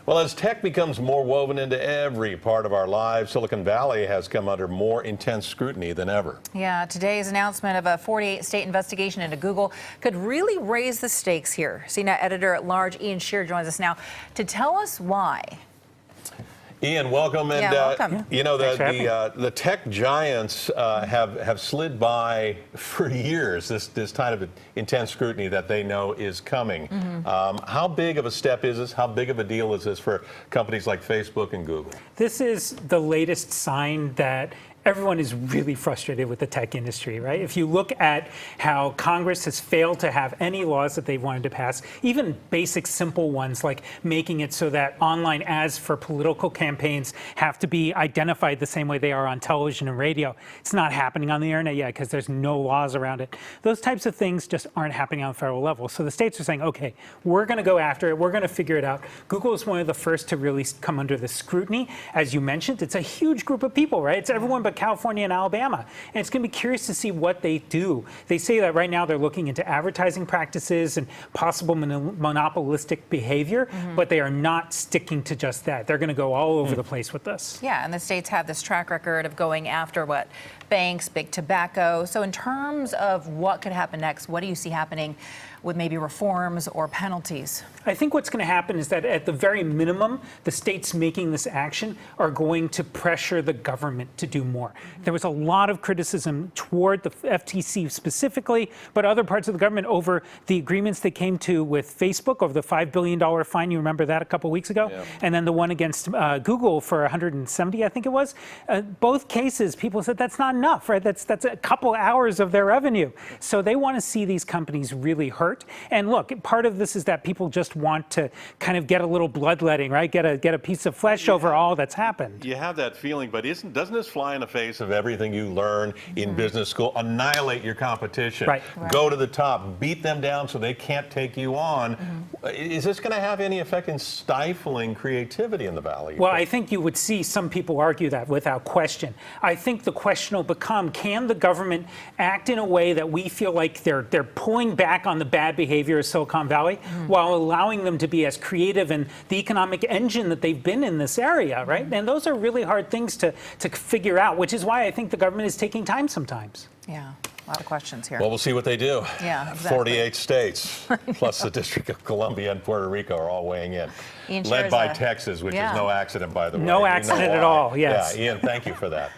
Well, as tech becomes more woven into every part of our lives, Silicon Valley has come under more intense scrutiny than ever. Yeah, today's announcement of a 48-state investigation into Google could really raise the stakes here. CNET Editor-At-Large Ian Sherr joins us now to tell us why. Ian, welcome. And welcome. You know, the tech giants have slid by for years this kind of intense scrutiny that they know is coming. How big of a step is this? How big of a deal is this for companies like Facebook and Google? This is the latest sign that everyone is really frustrated with the tech industry, right? If you look at how Congress has failed to have any laws that they wanted to pass, even basic simple ones like making it so that online ads for political campaigns have to be identified the same way they are on television and radio. It's not happening on the internet yet because there's no laws around it. Those types of things just aren't happening on the federal level. So the states are saying, okay, we're going to go after it. We're going to figure it out. Google is one of the first to really come under the scrutiny. As you mentioned, it's a huge group of people, right? It's everyone but California and Alabama. And it's going to be curious to see what they do. They say that right now they're looking into advertising practices and possible monopolistic behavior, but they are not sticking to just that. They're going to go all over the place with this. Yeah, and the states have this track record of going after banks, big tobacco. So in terms of what could happen next, what do you see happening with maybe reforms or penalties? I think what's going to happen is that at the very minimum, the states making this action are going to pressure the government to do more. There was a lot of criticism toward the FTC specifically, but other parts of the government over the agreements they came to with Facebook over the $5 billion fine. You remember that a couple of weeks ago? Yeah. And then the one against Google for 170, I think it was. Both cases, people said that's not enough, right? That's a couple hours of their revenue. So they want to see these companies really hurt. And look, part of this is that people just want to kind of get a little bloodletting, right? Get a piece of flesh over all that's happened. You have that feeling, but doesn't this fly in the face of everything you learn in business school? Annihilate your competition. Right. Go to the top. Beat them down so they can't take you on. Is this going to have any effect in stifling creativity in the Valley? Well, I think you would see some people argue that without question. I think the question will become, can the government act in a way that we feel like they're pulling back on the bad behavior of Silicon Valley while allowing them to be as creative and the economic engine that they've been in this area, right? And those are really hard things to figure out, which is why I think the government is taking time sometimes. Yeah, a lot of questions here. Well, we'll see what they do. Yeah, exactly. 48 states, plus the District of Columbia and Puerto Rico are all weighing in. Ian Led by Texas, which is no accident, by the way. No accident at all, yes. Yeah, Ian, thank you for that.